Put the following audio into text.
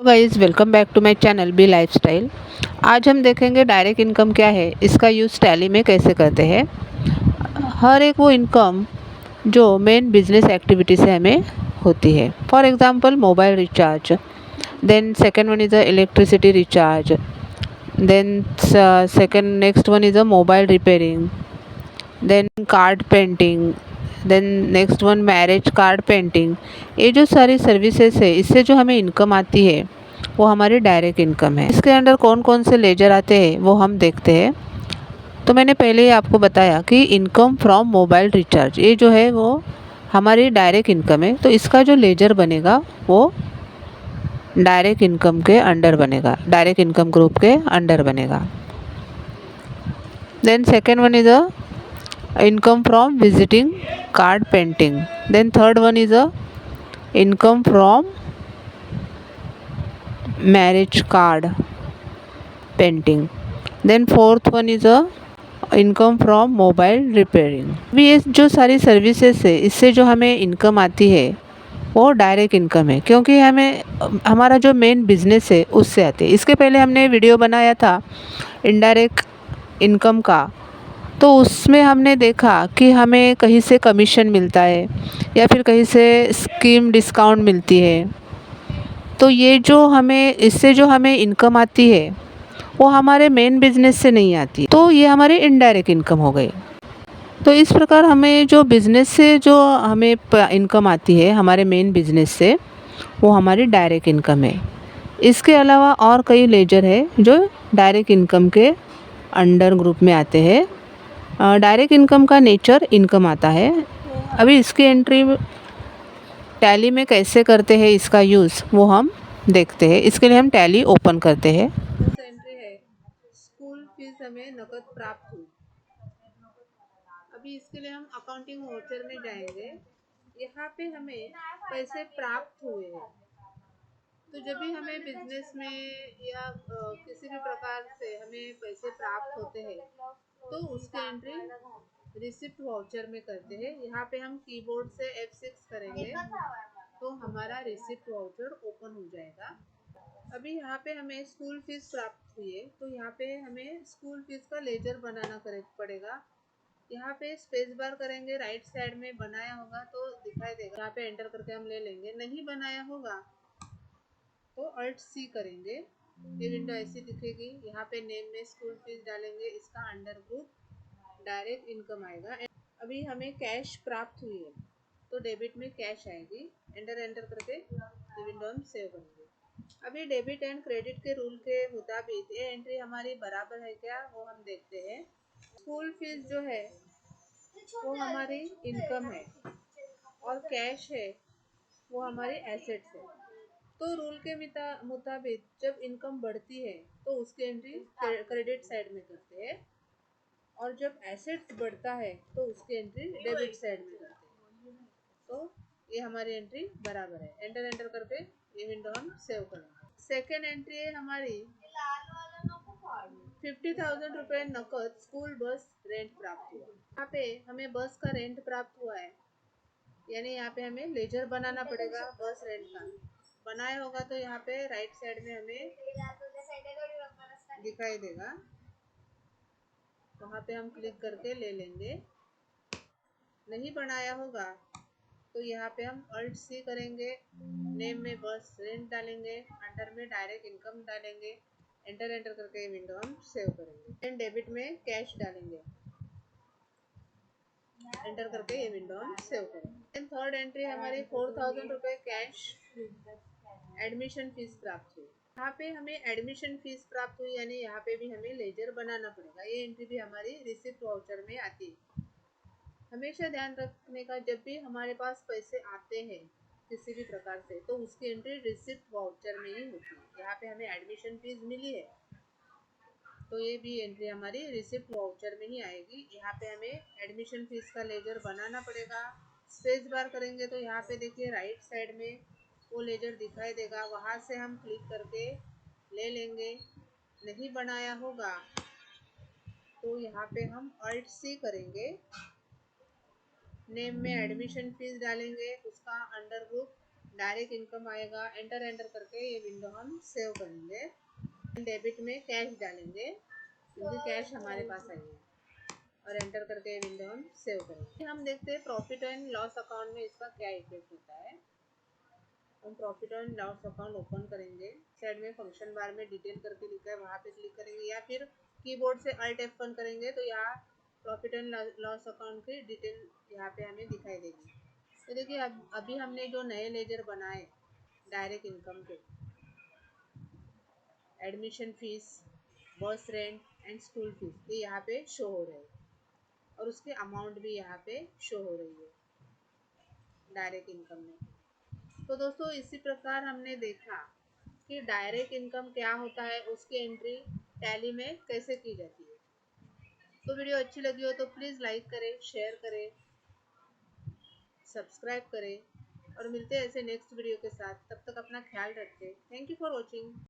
Guys, welcome back to my channel B lifestyle. आज हम देखेंगे डायरेक्ट इनकम क्या है, इसका यूज़ टैली में कैसे करते हैं। हर एक वो इनकम जो मेन बिजनेस एक्टिविटी से हमें होती है। For example mobile recharge, then second one is a electricity recharge, then second next one is a mobile repairing, then card painting, then next one marriage card painting. ये जो सारी services है, इससे जो हमें इनकम आती है वो हमारी डायरेक्ट इनकम है। इसके अंडर कौन कौन से लेजर आते हैं वो हम देखते हैं। तो मैंने पहले ही आपको बताया कि इनकम फ्रॉम मोबाइल रिचार्ज ये जो है वो हमारी डायरेक्ट इनकम है। तो इसका जो लेजर बनेगा वो डायरेक्ट इनकम के अंडर बनेगा, डायरेक्ट इनकम ग्रुप के अंडर बनेगा। Then second one is a income from visiting card painting, then third one is a income from marriage card painting, then fourth one is a income from mobile repairing. अभी ये जो सारी services है, इससे जो हमें income आती है वो डायरेक्ट इनकम है, क्योंकि हमें हमारा जो मेन बिजनेस है उससे आती है। इसके पहले हमने वीडियो बनाया था इनडायरेक्ट इनकम का, तो उसमें हमने देखा कि हमें कहीं से कमीशन मिलता है या फिर कहीं से स्कीम डिस्काउंट मिलती है। तो ये जो हमें इससे जो हमें इनकम आती है वो हमारे मेन बिजनेस से नहीं आती, तो ये हमारी इनडायरेक्ट इनकम हो गई। तो इस प्रकार हमें जो बिजनेस से जो हमें इनकम आती है हमारे मेन बिजनेस से, वो हमारी डायरेक्ट इनकम है। इसके अलावा और कई लेजर है जो डायरेक्ट इनकम के अंडर ग्रुप में आते हैं। डायरेक्ट इनकम का नेचर इनकम आता है। अभी इसकी एंट्री टैली में कैसे करते हैं, इसका यूज़ वो हम देखते हैं। इसके लिए हम टैली ओपन करते हैं। फर्स्ट एंट्री है स्कूल फीस हमें नकद प्राप्त हुई। अभी इसके लिए हम अकाउंटिंग वाउचर में जाएंगे। यहाँ पे हमें पैसे प्राप्त हुए हैं। तो जब भी हमें बिजनेस में या किसी भी प्रकार से हमें पैसे प्राप्त होते हैं तो उसकी एंट्री रिसिप्ट वाउचर में करते हैं। यहाँ पे हम कीबोर्ड से F6 करेंगे तो हमारा रिसिप्ट वाउचर ओपन हो जाएगा। अभी यहाँ पे हमें स्कूल फीस प्राप्त हुई है, तो यहाँ पे हमें स्कूल फीस का लेजर बनाना पड़ेगा। यहाँ पे स्पेस बार करेंगे, राइट साइड में बनाया होगा तो दिखाई देगा, यहाँ पे एंटर करके हम ले लेंगे। नहीं बनाया होगा तो अल्ट सी करेंगे, ये विंडो ऐसी दिखेगी। यहाँ पे नेम में स्कूल फीस डालेंगे, इसका अंडर ग्रुप डायरेक्ट इनकम आएगा। अभी हमें कैश प्राप्त हुई है तो डेबिट में कैश आएगी। एंटर करके ये विंडो हम सेव करेंगे। अभी डेबिट एंड क्रेडिट के रूल के मुताबिक ये एंट्री हमारी बराबर है क्या वो हम देखते हैं। स्कूल फीस जो है वो हमारी इनकम है और कैश है वो हमारी एसेट्स है। तो रूल के मुताबिक जब इनकम बढ़ती है तो उसकी एंट्री क्रेडिट साइड में करते हैं, और जब एसेट्स बढ़ता है तो उसकी एंट्री डेबिट साइड में करते हैं। तो ये हमारी एंट्री बराबर है। एंटर करके ये विंडो हम सेव करेंगे। सेकेंड एंट्री है हमारी 50,000 रुपये नकद स्कूल बस रेंट प्राप्त हुआ। यहाँ पे हमें बस का रेंट प्राप्त हुआ है, यानी यहाँ पे हमें लेजर बनाना पड़ेगा बस रेंट का। बनाया होगा तो यहाँ पे राइट साइड में हमें दिखाई देगा, वहाँ पे हम क्लिक करके ले लेंगे। नहीं बनाया होगा तो यहाँ पे हम अल्ट सी करेंगे, नेम में बस रेंट डालेंगे, अंडर में डायरेक्ट इनकम डालेंगे। एंटर करके ये विंडो हम सेव करेंगे। एंड डेबिट में कैश डालेंगे, एंटर करके ये विंडो हम सेव करेंगे। एंड थर्ड एंट्री हमारी 4,000 रुपये कैश एडमिशन फीस प्राप्त हुई। यहाँ पे हमें एडमिशन फीस प्राप्त हुई, यानी यहाँ पे भी हमें लेजर बनाना पड़ेगा। ये एंट्री भी हमारी रिसिप्ट वाउचर में आती है। हमेशा ध्यान रखने का, जब भी हमारे पास पैसे आते हैं किसी भी प्रकार से तो उसकी एंट्री रिसिप्ट वाउचर में ही होती है। यहाँ पे हमें एडमिशन फीस मिली है तो ये भी एंट्री हमारी रिसिप्ट वाउचर में ही आएगी। यहाँ पे हमें एडमिशन फीस का लेजर बनाना पड़ेगा। स्पेस बार करेंगे तो यहाँ पे देखिए राइट साइड में वो लेजर दिखाई देगा, वहाँ से हम क्लिक करके ले लेंगे। नहीं बनाया होगा तो यहाँ पे हम अल्ट सी करेंगे, नेम में एडमिशन फीस डालेंगे, उसका अंडर ग्रुप डायरेक्ट इनकम आएगा, एंटर एंटर करके ये विंडो हम सेव करेंगे। डेबिट में कैश डालेंगे क्योंकि कैश हमारे पास आई है, और एंटर करके ये विंडो हम सेव करेंगे। हम देखते हैं प्रॉफिट एंड लॉस अकाउंट में इसका क्या इफेक्ट होता है। हम profit and loss account open करेंगे। साइड में फंक्शन बार में डिटेल करके लिखा है, वहाँ पे क्लिक करेंगे, या फिर कीबोर्ड से अल्ट F1 करेंगे तो यहाँ प्रॉफिट एंड लॉस अकाउंट की डिटेल यहाँ पे हमें दिखाई देगी। तो देखिए अभी हमने जो नए लेजर बनाए डायरेक्ट इनकम के, एडमिशन फीस, बस रेंट एंड स्कूल फीस, ये यहाँ पे शो हो रहे हैं और उसके अमाउंट भी यहाँ पे शो हो रही है डायरेक्ट इनकम में। तो दोस्तों इसी प्रकार हमने देखा कि डायरेक्ट इनकम क्या होता है, उसकी एंट्री टैली में कैसे की जाती है। तो वीडियो अच्छी लगी हो तो प्लीज़ लाइक करें, शेयर करें, सब्सक्राइब करें, और मिलते हैं ऐसे नेक्स्ट वीडियो के साथ। तब तक अपना ख्याल रखें। Thank you for watching.